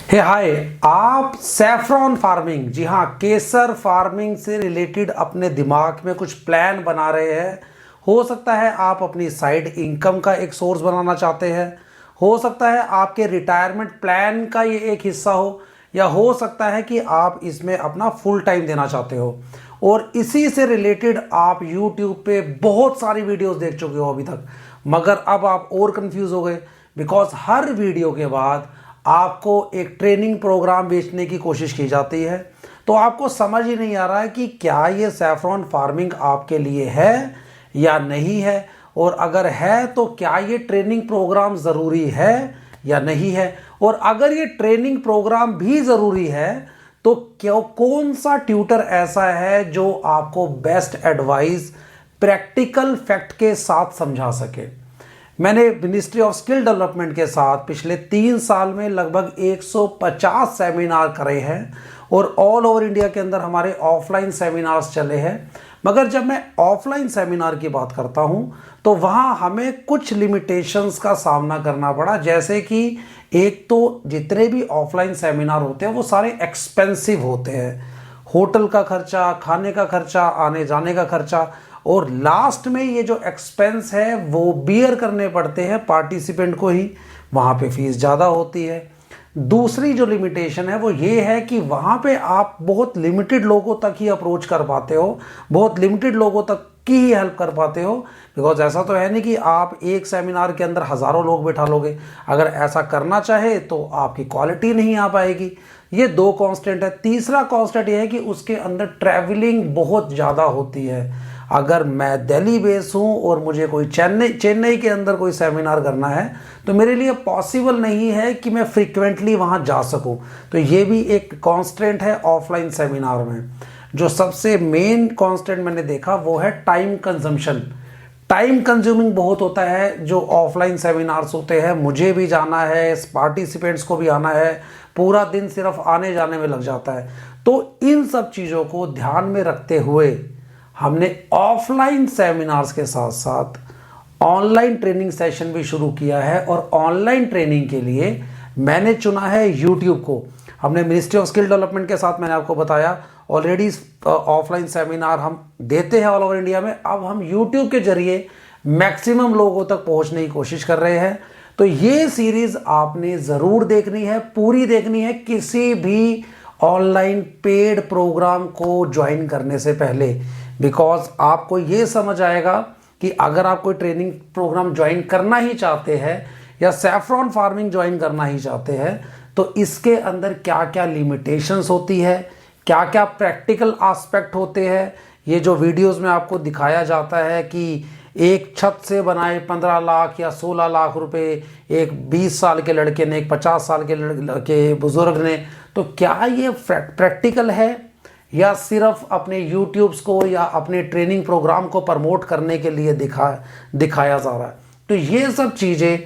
हे हाय, आप saffron farming, जी हाँ, केसर farming से रिलेटेड अपने दिमाग में कुछ प्लान बना रहे हैं। हो सकता है आप अपनी साइड इनकम का एक सोर्स बनाना चाहते हैं, हो सकता है आपके रिटायरमेंट प्लान का ये एक हिस्सा हो, या हो सकता है कि आप इसमें अपना फुल टाइम देना चाहते हो। और इसी से रिलेटेड आप YouTube पे बहुत सारी वीडियोस देख चुके हो अभी तक, मगर अब आप और कंफ्यूज हो गए बिकॉज हर वीडियो के बाद आपको एक ट्रेनिंग प्रोग्राम बेचने की कोशिश की जाती है। तो आपको समझ ही नहीं आ रहा है कि क्या ये सैफरॉन फार्मिंग आपके लिए है या नहीं है, और अगर है तो क्या ये ट्रेनिंग प्रोग्राम ज़रूरी है या नहीं है, और अगर ये ट्रेनिंग प्रोग्राम भी ज़रूरी है तो क्यों, कौन सा ट्यूटर ऐसा है जो आपको बेस्ट एडवाइस प्रैक्टिकल फैक्ट के साथ समझा सके। मैंने मिनिस्ट्री ऑफ स्किल डेवलपमेंट के साथ पिछले 3 साल में लगभग 150 सेमिनार करे हैं और ऑल ओवर इंडिया के अंदर हमारे ऑफलाइन सेमिनार्स चले हैं। मगर जब मैं ऑफलाइन सेमिनार की बात करता हूं तो वहां हमें कुछ लिमिटेशंस का सामना करना पड़ा, जैसे कि एक तो जितने भी ऑफलाइन सेमिनार होते हैं वो सारे एक्सपेंसिव होते हैं। होटल का खर्चा, खाने का खर्चा, आने जाने का खर्चा, और लास्ट में ये जो एक्सपेंस है वो बियर करने पड़ते हैं पार्टिसिपेंट को ही। वहाँ पे फीस ज़्यादा होती है। दूसरी जो लिमिटेशन है वो ये है कि वहाँ पे आप बहुत लिमिटेड लोगों तक ही अप्रोच कर पाते हो, बहुत लिमिटेड लोगों तक की ही हेल्प कर पाते हो। बिकॉज ऐसा तो है नहीं कि आप एक सेमिनार के अंदर हज़ारों लोग बैठा लोगे। अगर ऐसा करना चाहे तो आपकी क्वालिटी नहीं आ पाएगी। ये 2 कांस्टेंट है। तीसरा कांस्टेंट ये है कि उसके अंदर ट्रैवलिंग बहुत ज़्यादा होती है। अगर मैं दिल्ली बेस हूँ और मुझे कोई चेन्नई के अंदर कोई सेमिनार करना है तो मेरे लिए पॉसिबल नहीं है कि मैं फ्रीक्वेंटली वहाँ जा सकूँ। तो ये भी एक कांस्टेंट है ऑफलाइन सेमिनार में। जो सबसे मेन कांस्टेंट मैंने देखा वो है टाइम कंजम्पशन। टाइम कंज्यूमिंग बहुत होता है जो ऑफलाइन सेमिनार्स होते हैं। मुझे भी जाना है, पार्टिसिपेंट्स को भी आना है, पूरा दिन सिर्फ आने जाने में लग जाता है। तो इन सब चीज़ों को ध्यान में रखते हुए हमने ऑफलाइन सेमिनार्स के साथ साथ ऑनलाइन ट्रेनिंग सेशन भी शुरू किया है। और ऑनलाइन ट्रेनिंग के लिए मैंने चुना है यूट्यूब को। हमने मिनिस्ट्री ऑफ स्किल डेवलपमेंट के साथ, मैंने आपको बताया, ऑलरेडी ऑफलाइन सेमिनार हम देते हैं ऑल ओवर इंडिया में। अब हम यूट्यूब के जरिए मैक्सिमम लोगों तक पहुंचने की कोशिश कर रहे हैं। तो ये सीरीज आपने ज़रूर देखनी है, पूरी देखनी है, किसी भी ऑनलाइन पेड प्रोग्राम को ज्वाइन करने से पहले। बिकॉज आपको ये समझ आएगा कि अगर आप कोई ट्रेनिंग प्रोग्राम ज्वाइन करना ही चाहते हैं या सैफरॉन फार्मिंग ज्वाइन करना ही चाहते हैं तो इसके अंदर क्या क्या लिमिटेशंस होती है, क्या क्या प्रैक्टिकल एस्पेक्ट होते हैं। ये जो वीडियोस में आपको दिखाया जाता है कि एक छत से बनाए 15 लाख या 16 लाख रुपए एक 20 साल के लड़के ने, एक 50 साल के लड़के बुजुर्ग ने, तो क्या ये प्रैक्टिकल है या सिर्फ अपने यूट्यूब्स को या अपने ट्रेनिंग प्रोग्राम को प्रमोट करने के लिए दिखाया जा रहा है। तो ये सब चीज़ें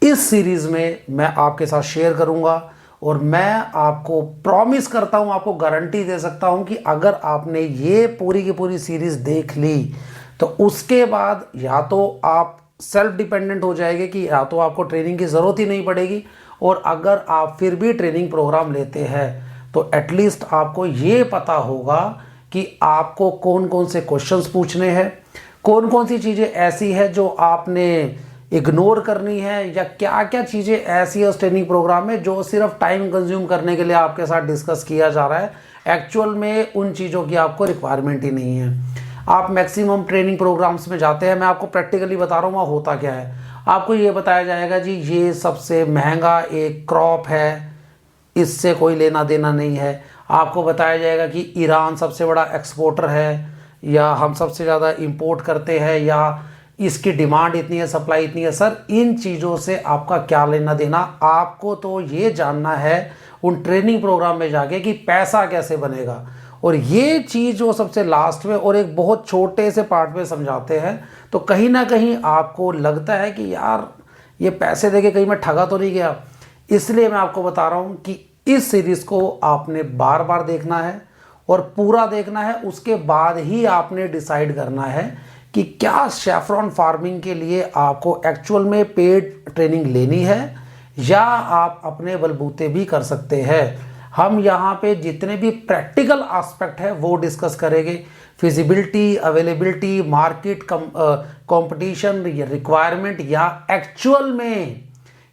इस सीरीज़ में मैं आपके साथ शेयर करूंगा। और मैं आपको प्रॉमिस करता हूं, आपको गारंटी दे सकता हूं कि अगर आपने ये पूरी की पूरी सीरीज़ देख ली तो उसके बाद या तो आप सेल्फ डिपेंडेंट हो जाएंगे कि या तो आपको ट्रेनिंग की ज़रूरत ही नहीं पड़ेगी, और अगर आप फिर भी ट्रेनिंग प्रोग्राम लेते हैं तो एटलीस्ट आपको ये पता होगा कि आपको कौन कौन से क्वेश्चंस पूछने हैं, कौन कौन सी चीज़ें ऐसी है जो आपने इग्नोर करनी है, या क्या क्या चीज़ें ऐसी है उस ट्रेनिंग प्रोग्राम में जो सिर्फ टाइम कंज्यूम करने के लिए आपके साथ डिस्कस किया जा रहा है। एक्चुअल में उन चीज़ों की आपको रिक्वायरमेंट ही नहीं है। आप मैक्सिमम ट्रेनिंग प्रोग्राम्स में जाते हैं, मैं आपको प्रैक्टिकली बता रहा हूँ वहाँ होता क्या है। आपको ये बताया जाएगा जी ये सबसे महंगा एक क्रॉप है, इससे कोई लेना देना नहीं है। आपको बताया जाएगा कि ईरान सबसे बड़ा एक्सपोर्टर है, या हम सबसे ज़्यादा इंपोर्ट करते हैं, या इसकी डिमांड इतनी है, सप्लाई इतनी है। सर, इन चीज़ों से आपका क्या लेना देना। आपको तो ये जानना है उन ट्रेनिंग प्रोग्राम में जाके कि पैसा कैसे बनेगा, और ये चीज़ वो सबसे लास्ट में और एक बहुत छोटे से पार्ट में समझाते हैं। तो कहीं ना कहीं आपको लगता है कि यार ये पैसे देके कहीं मैं ठगा तो नहीं गया। इसलिए मैं आपको बता रहा हूँ कि इस सीरीज़ को आपने बार बार देखना है और पूरा देखना है। उसके बाद ही आपने डिसाइड करना है कि क्या सैफरॉन फार्मिंग के लिए आपको एक्चुअल में पेड ट्रेनिंग लेनी है या आप अपने बलबूते भी कर सकते हैं। हम यहाँ पे जितने भी प्रैक्टिकल एस्पेक्ट है वो डिस्कस करेंगे, feasibility, availability, market competition, requirement, या एक्चुअल में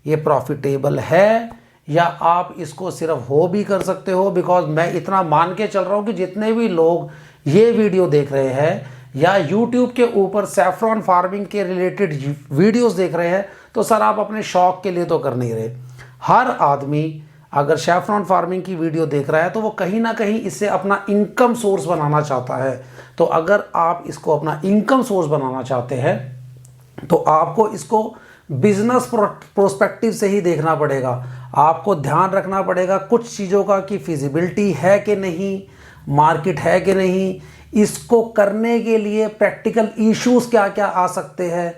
ये प्रॉफिटेबल है, या आप इसको सिर्फ हो भी कर सकते हो। बिकॉज मैं इतना मान के चल रहा हूँ कि जितने भी लोग ये वीडियो देख रहे हैं या यूट्यूब के ऊपर सैफरॉन फार्मिंग के रिलेटेड वीडियोस देख रहे हैं, तो सर आप अपने शौक के लिए तो कर नहीं रहे। हर आदमी अगर सैफरॉन फार्मिंग की वीडियो देख रहा है तो वो कहीं ना कहीं इससे अपना इनकम सोर्स बनाना चाहता है। तो अगर आप इसको अपना इनकम सोर्स बनाना चाहते हैं तो आपको इसको बिजनेस प्रोस्पेक्टिव से ही देखना पड़ेगा। आपको ध्यान रखना पड़ेगा कुछ चीज़ों का कि फिजिबिलिटी है कि नहीं, मार्केट है कि नहीं, इसको करने के लिए प्रैक्टिकल इश्यूज क्या क्या आ सकते हैं,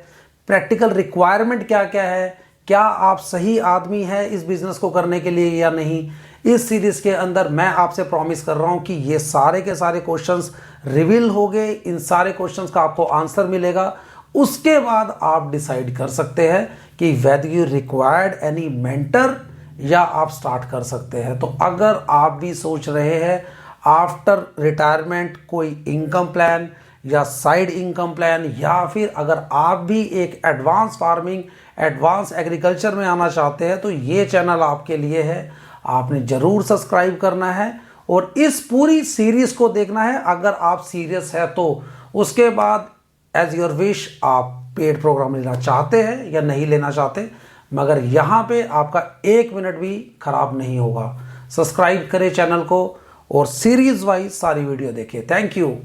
प्रैक्टिकल रिक्वायरमेंट क्या क्या है, क्या आप सही आदमी है इस बिजनेस को करने के लिए या नहीं। इस सीरीज के अंदर मैं आपसे प्रॉमिस कर रहा हूं कि ये सारे के सारे क्वेश्चंस रिवील हो गए, इन सारे क्वेश्चंस का आपको आंसर मिलेगा। उसके बाद आप डिसाइड कर सकते हैं कि whether you required any mentor या आप स्टार्ट कर सकते हैं। तो अगर आप भी सोच रहे हैं आफ्टर रिटायरमेंट कोई इनकम प्लान या साइड इनकम प्लान, या फिर अगर आप भी एक एडवांस फार्मिंग, एडवांस एग्रीकल्चर में आना चाहते हैं, तो ये चैनल आपके लिए है। आपने ज़रूर सब्सक्राइब करना है और इस पूरी सीरीज़ को देखना है। अगर आप सीरियस है तो उसके बाद एज योर विश आप पेड प्रोग्राम लेना चाहते हैं या नहीं लेना चाहते, मगर यहाँ पे आपका 1 मिनट भी खराब नहीं होगा। सब्सक्राइब करें चैनल को और सीरीज वाइज सारी वीडियो देखें। Thank you.